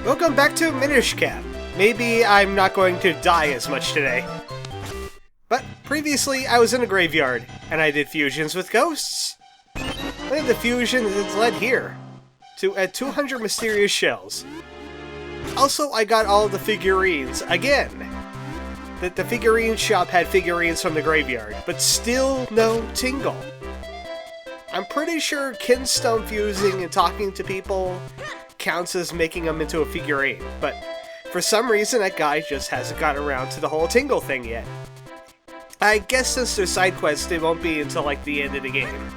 Welcome back to Minish Cap. Maybe I'm not going to die as much today. But previously, I was in a graveyard, and I did fusions with ghosts. One of the fusions is led here, to 200 mysterious shells. Also, I got all the figurines, again. The figurine shop had figurines from the graveyard, but still no tingle. I'm pretty sure kinstone fusing and talking to people counts as making them into a figurine, but for some reason that guy just hasn't gotten around to the whole tingle thing yet. I guess since they're side quests, it won't be until like the end of the game.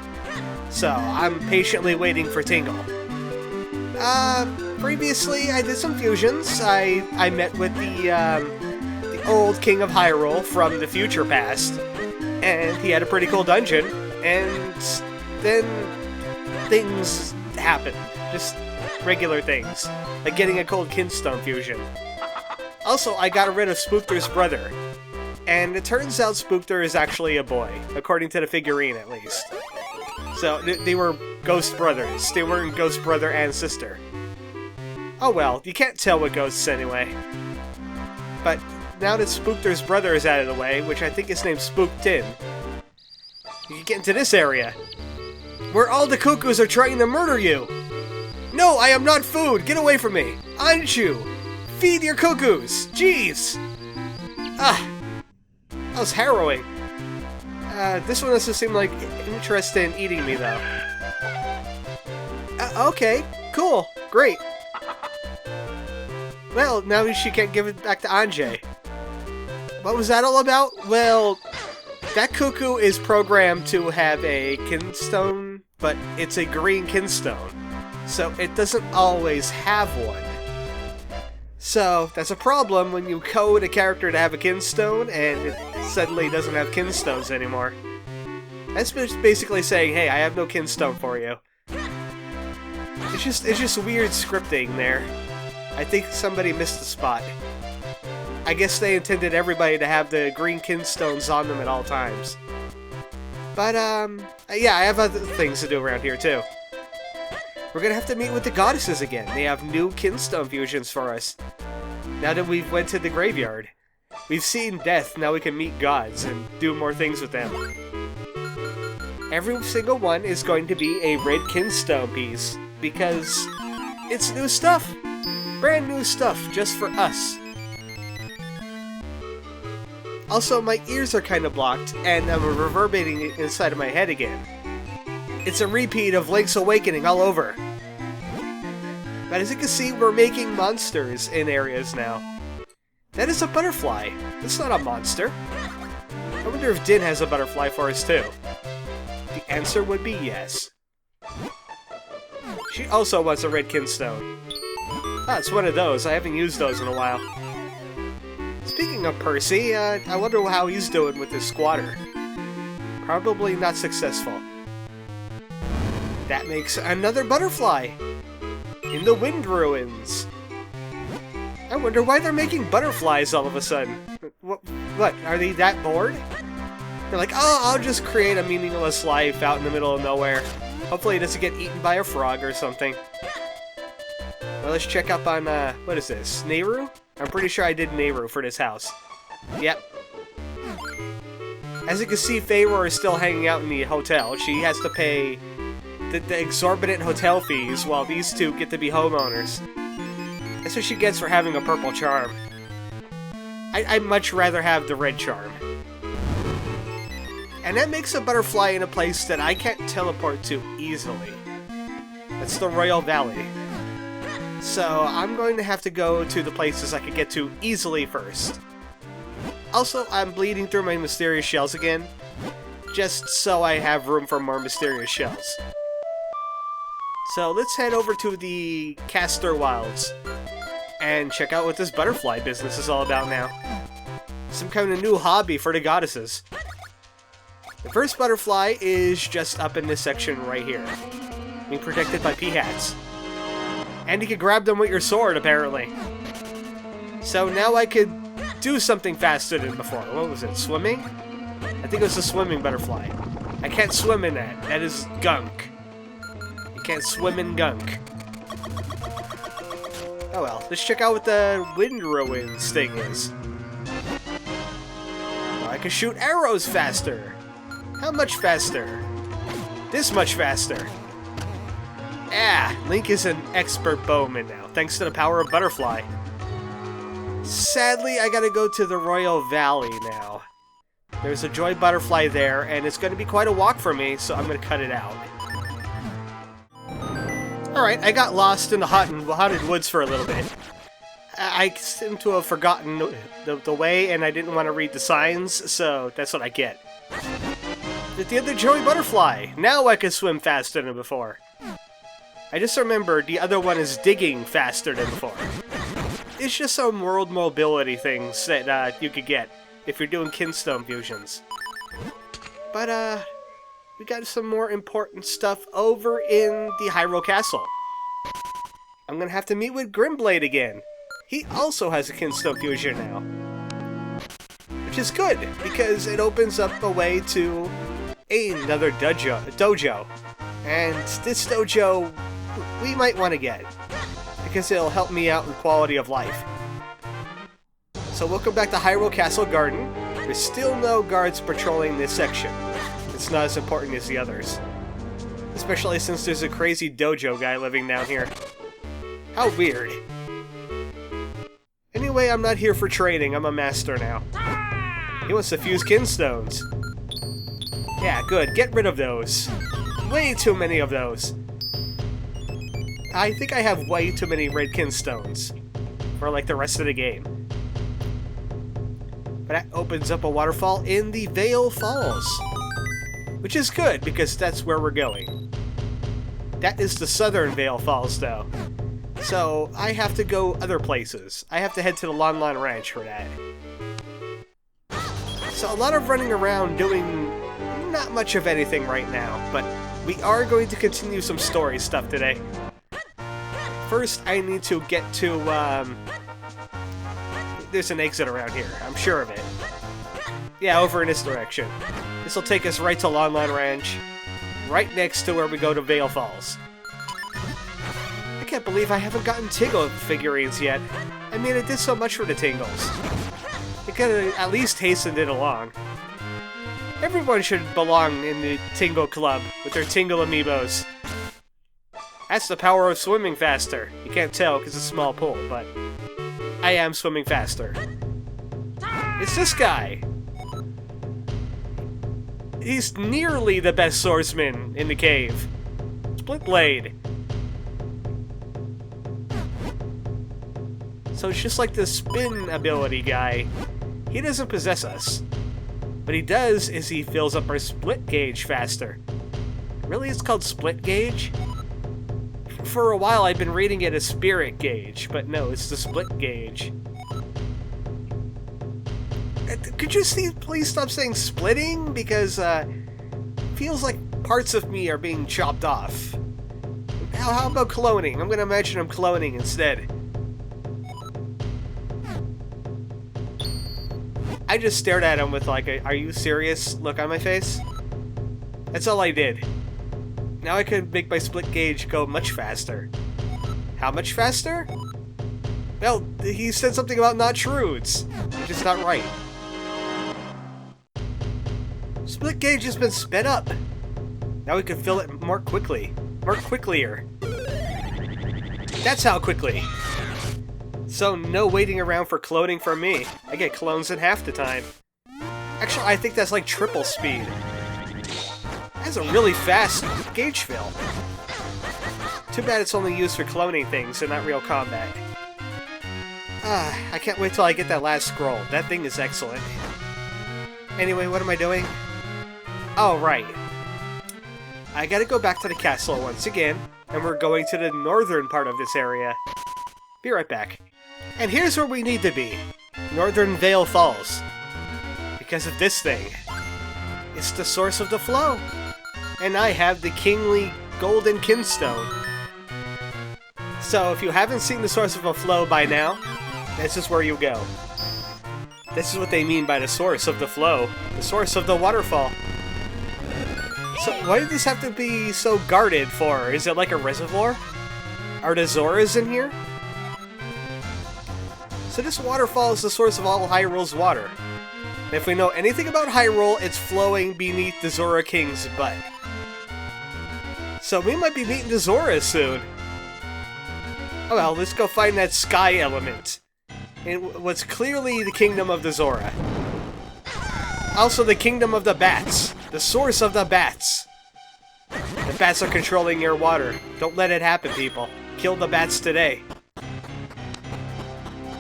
So, I'm patiently waiting for tingle. Previously I did some fusions. I met with the old King of Hyrule from the future past, and he had a pretty cool dungeon, and then things happened. Just regular things, like getting a cold kinstone fusion. Also, I got rid of Spookter's brother, and it turns out Spookter is actually a boy, according to the figurine at least. So, they were ghost brothers. They weren't ghost brother and sister. Oh well, you can't tell with ghosts anyway. But now that Spookter's brother is out of the way, which I think is named Spooktin, you can get into this area, where all the cuckoos are trying to murder you! No, I am not food! Get away from me! Anshu! Feed your cuckoos! Jeez! Ah! That was harrowing. This one doesn't seem like interested in eating me, though. Okay, cool, great. Well, now she can't give it back to Anjay. What was that all about? Well, that cuckoo is programmed to have a kinstone, but it's a green kinstone, so it doesn't always have one. So, that's a problem when you code a character to have a kinstone, and it suddenly doesn't have kinstones anymore. That's basically saying, hey, I have no kinstone for you. It's just weird scripting there. I think somebody missed the spot. I guess they intended everybody to have the green kinstones on them at all times. But, yeah, I have other things to do around here, too. We're gonna have to meet with the goddesses again. They have new kinstone fusions for us. Now that we've went to the graveyard. We've seen death, now we can meet gods and do more things with them. Every single one is going to be a red kinstone piece, because it's new stuff. Brand new stuff, just for us. Also, my ears are kind of blocked, and I'm reverberating inside of my head again. It's a repeat of Link's Awakening all over. But as you can see, we're making monsters in areas now. That is a butterfly. It's not a monster. I wonder if Din has a butterfly for us too. The answer would be yes. She also wants a red kinstone. Ah, it's one of those. I haven't used those in a while. Speaking of Percy, I wonder how he's doing with his squatter. Probably not successful. That makes another butterfly! In the Wind Ruins! I wonder why they're making butterflies all of a sudden. What? Are they that bored? They're like, oh, I'll just create a meaningless life out in the middle of nowhere. Hopefully it doesn't get eaten by a frog or something. Well, let's check up on, what is this? Nehru? I'm pretty sure I did Nehru for this house. Yep. As you can see, Feyre is still hanging out in the hotel. She has to pay the exorbitant hotel fees while these two get to be homeowners. That's what she gets for having a purple charm. I'd much rather have the red charm. And that makes a butterfly in a place that I can't teleport to easily. That's the Royal Valley. So I'm going to have to go to the places I can get to easily first. Also, I'm bleeding through my mysterious shells again, just so I have room for more mysterious shells. So let's head over to the Castor Wilds and check out what this butterfly business is all about now. Some kind of new hobby for the goddesses. The first butterfly is just up in this section right here, being protected by P-hats. And you can grab them with your sword, apparently. So now I could do something faster than before. What was it, swimming? I think it was a swimming butterfly. I can't swim in that. That is gunk. You can't swim in gunk. Oh well, let's check out what the wind ruins thing is. Oh, I can shoot arrows faster! How much faster? This much faster! Ah, Link is an expert bowman now, thanks to the power of Butterfly. Sadly, I gotta go to the Royal Valley now. There's a Joy Butterfly there, and it's gonna be quite a walk for me, so I'm gonna cut it out. Alright, I got lost in the haunted woods for a little bit. I seem to have forgotten the way, and I didn't want to read the signs, so that's what I get. The other Joy Butterfly! Now I can swim faster than before. I just remembered the other one is digging faster than before. It's just some world mobility things that you could get if you're doing kinstone fusions. But, we got some more important stuff over in the Hyrule Castle. I'm gonna have to meet with Grimblade again. He also has a kinstone fusion now. Which is good, because it opens up a way to another dojo. And this dojo, we might want to get, because it'll help me out in quality of life. So welcome back to Hyrule Castle Garden. There's still no guards patrolling this section. It's not as important as the others. Especially since there's a crazy dojo guy living down here. How weird. Anyway, I'm not here for trading, I'm a master now. He wants to fuse kinstones. Yeah, good, get rid of those. Way too many of those. I think I have way too many red kinstones for like the rest of the game. But that opens up a waterfall in the Vale Falls. Which is good, because that's where we're going. That is the southern Vale Falls, though. So, I have to go other places. I have to head to the Lon Lon Ranch for that. So, a lot of running around doing not much of anything right now, but we are going to continue some story stuff today. First, I need to get to, there's an exit around here. I'm sure of it. Yeah, over in this direction. This will take us right to Lon Lon Ranch, right next to where we go to Vale Falls. I can't believe I haven't gotten Tingle figurines yet. I mean, I did so much for the Tingles. It could have at least hastened it along. Everyone should belong in the Tingle Club with their Tingle amiibos. That's the power of swimming faster. You can't tell because it's a small pool, but I am swimming faster. It's this guy. He's nearly the best swordsman in the cave. Split Blade. So it's just like the spin ability guy. He doesn't possess us. What he does is he fills up our split gauge faster. Really, it's called split gauge? For a while I've been reading it as spirit gauge, but no, it's the split gauge. Could you please stop saying splitting? Because, feels like parts of me are being chopped off. How about cloning? I'm gonna imagine I'm cloning instead. I just stared at him with like a "are you serious" look on my face. That's all I did. Now I could make my split gauge go much faster. How much faster? Well, he said something about not shroods, which is not right. Split gauge has been sped up. Now we can fill it more quickly. More quicklier. That's how quickly. So no waiting around for cloning from me. I get clones in half the time. Actually, I think that's like triple speed. That's a really fast gauge fill. Too bad it's only used for cloning things and not real combat. I can't wait till I get that last scroll. That thing is excellent. Anyway, what am I doing? Oh, right. I gotta go back to the castle once again, and we're going to the northern part of this area. Be right back. And here's where we need to be. Northern Vale Falls. Because of this thing. It's the source of the flow. And I have the kingly golden kinstone. So if you haven't seen the source of a flow by now, this is where you go. This is what they mean by the source of the flow. The source of the waterfall. So why did this have to be so guarded for? Is it like a reservoir? Are the Zoras in here? So this waterfall is the source of all Hyrule's water. And if we know anything about Hyrule, it's flowing beneath the Zora King's butt. So we might be meeting the Zoras soon. Oh well, let's go find that sky element in what's clearly the kingdom of the Zora. Also the kingdom of the bats. The source of the bats. The bats are controlling your water. Don't let it happen, people. Kill the bats today.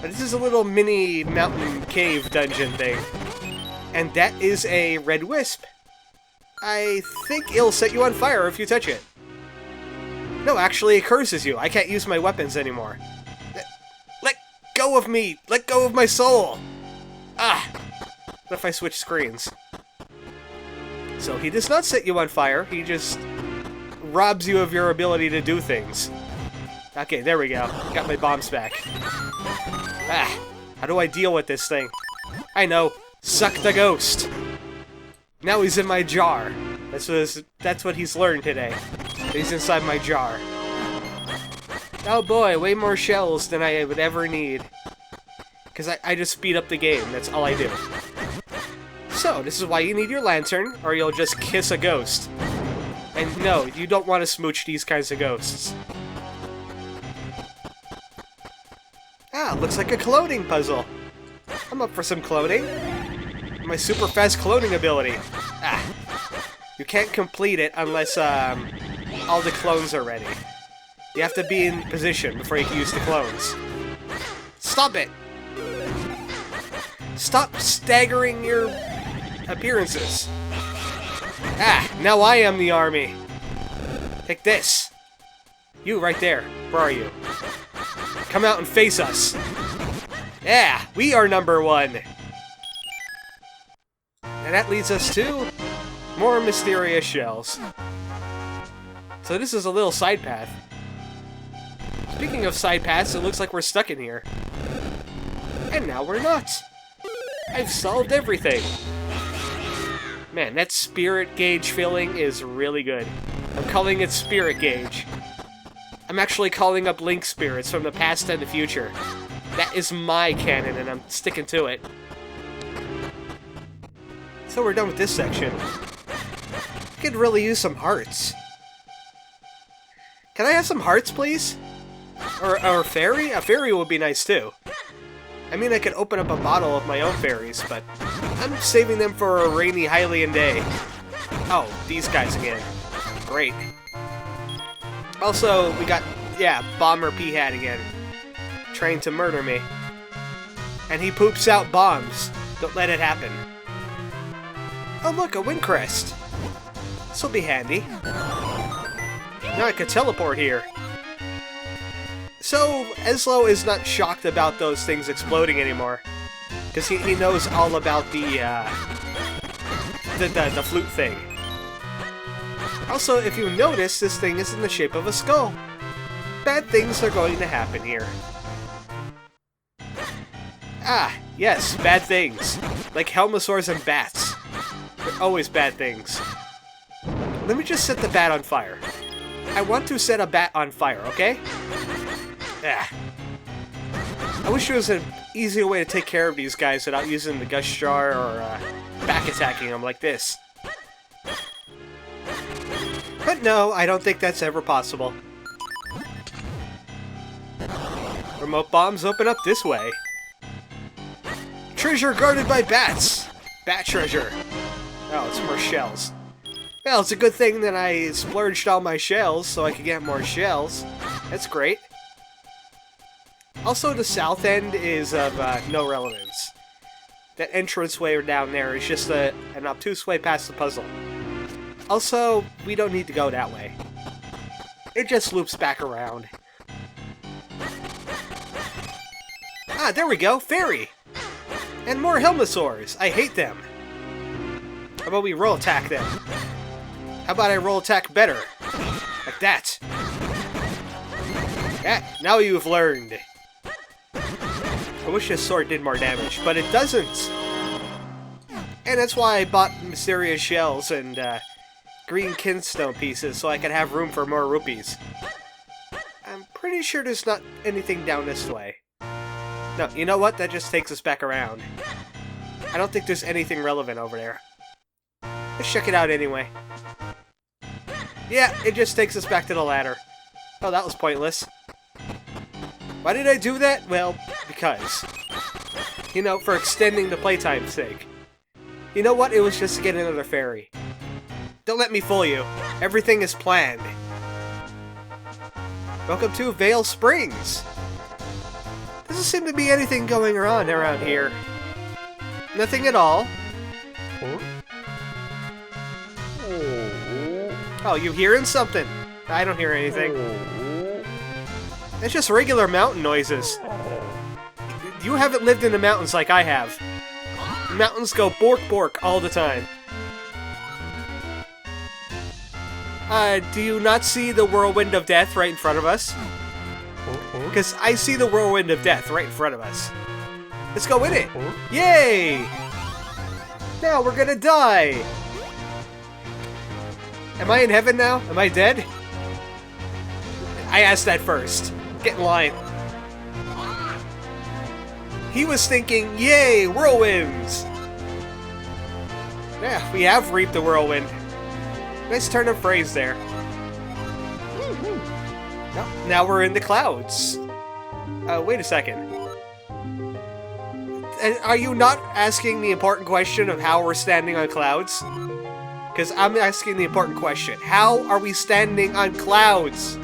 But this is a little mini mountain cave dungeon thing. And that is a red wisp. I think it'll set you on fire if you touch it. No, actually it curses you. I can't use my weapons anymore. Let go of me! Let go of my soul! Ah! What if I switch screens? So he does not set you on fire, he just robs you of your ability to do things. Okay, there we go. Got my bombs back. Ah! How do I deal with this thing? I know. Suck the ghost! Now he's in my jar. That's what he's learned today. He's inside my jar. Oh boy, way more shells than I would ever need. Because I just speed up the game, that's all I do. So, this is why you need your lantern, or you'll just kiss a ghost. And no, you don't want to smooch these kinds of ghosts. Ah, looks like a cloning puzzle. I'm up for some cloning. My super fast cloning ability. Ah. You can't complete it unless all the clones are ready. You have to be in position before you can use the clones. Stop it! Stop staggering your appearances. Ah, now I am the army. Take this. You right there. Where are you? Come out and face us. Yeah, we are #1. And that leads us to more mysterious shells. So this is a little side path. Speaking of side paths, it looks like we're stuck in here. And now we're not. I've solved everything. Man, that spirit gauge filling is really good. I'm calling it spirit gauge. I'm actually calling up Link spirits from the past and the future. That is my canon, and I'm sticking to it. So we're done with this section. I could really use some hearts. Can I have some hearts, please? Or a fairy? A fairy would be nice, too. I mean, I could open up a bottle of my own fairies, but I'm saving them for a rainy Hylian day. Oh, these guys again. Great. Also, we got, yeah, Bomber P-Hat again. Trying to murder me. And he poops out bombs. Don't let it happen. Oh look, a wind crest. This'll be handy. Now I can teleport here. So, Eslo is not shocked about those things exploding anymore. Because he knows all about the flute thing. Also, if you notice, this thing is in the shape of a skull. Bad things are going to happen here. Ah, yes, bad things. Like Helmosaurs and bats. They're always bad things. Let me just set the bat on fire. I want to set a bat on fire, okay? Ah. I wish there was an easier way to take care of these guys without using the Gush Jar or back attacking them like this. But no, I don't think that's ever possible. Remote bombs open up this way. Treasure guarded by bats! Bat treasure. Oh, it's more shells. Well, it's a good thing that I splurged all my shells so I could get more shells. That's great. Also, the south end is of no relevance. That entranceway down there is just an obtuse way past the puzzle. Also, we don't need to go that way. It just loops back around. Ah, there we go! Fairy! And more Helmosaurs! I hate them! How about we roll attack them? How about I roll attack better? Like that. Yeah, now you've learned. I wish this sword did more damage, but it doesn't. And that's why I bought mysterious shells and green kinstone pieces so I could have room for more rupees. I'm pretty sure there's not anything down this way. No, you know what? That just takes us back around. I don't think there's anything relevant over there. Let's check it out anyway. Yeah, it just takes us back to the ladder. Oh, that was pointless. Why did I do that? Well, because. You know, for extending the playtime's sake. You know what? It was just to get another fairy. Don't let me fool you. Everything is planned. Welcome to Vale Springs. Doesn't seem to be anything going on around here. Nothing at all. Oh, you hearing something? I don't hear anything. It's just regular mountain noises. You haven't lived in the mountains like I have. The mountains go bork bork all the time. Do you not see the whirlwind of death right in front of us? Because I see the whirlwind of death right in front of us. Let's go in it! Yay! Now we're gonna die! Am I in heaven now? Am I dead? I asked that first. Get in line. He was thinking, yay, whirlwinds! Yeah, we have reaped the whirlwind. Nice turn of phrase there. Now we're in the clouds. Wait a second. Are you not asking the important question of how we're standing on clouds? Because I'm asking the important question. How are we standing on clouds?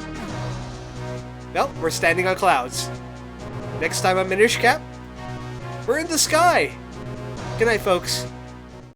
Nope, we're standing on clouds. Next time on Minish Cap, we're in the sky. Good night, folks.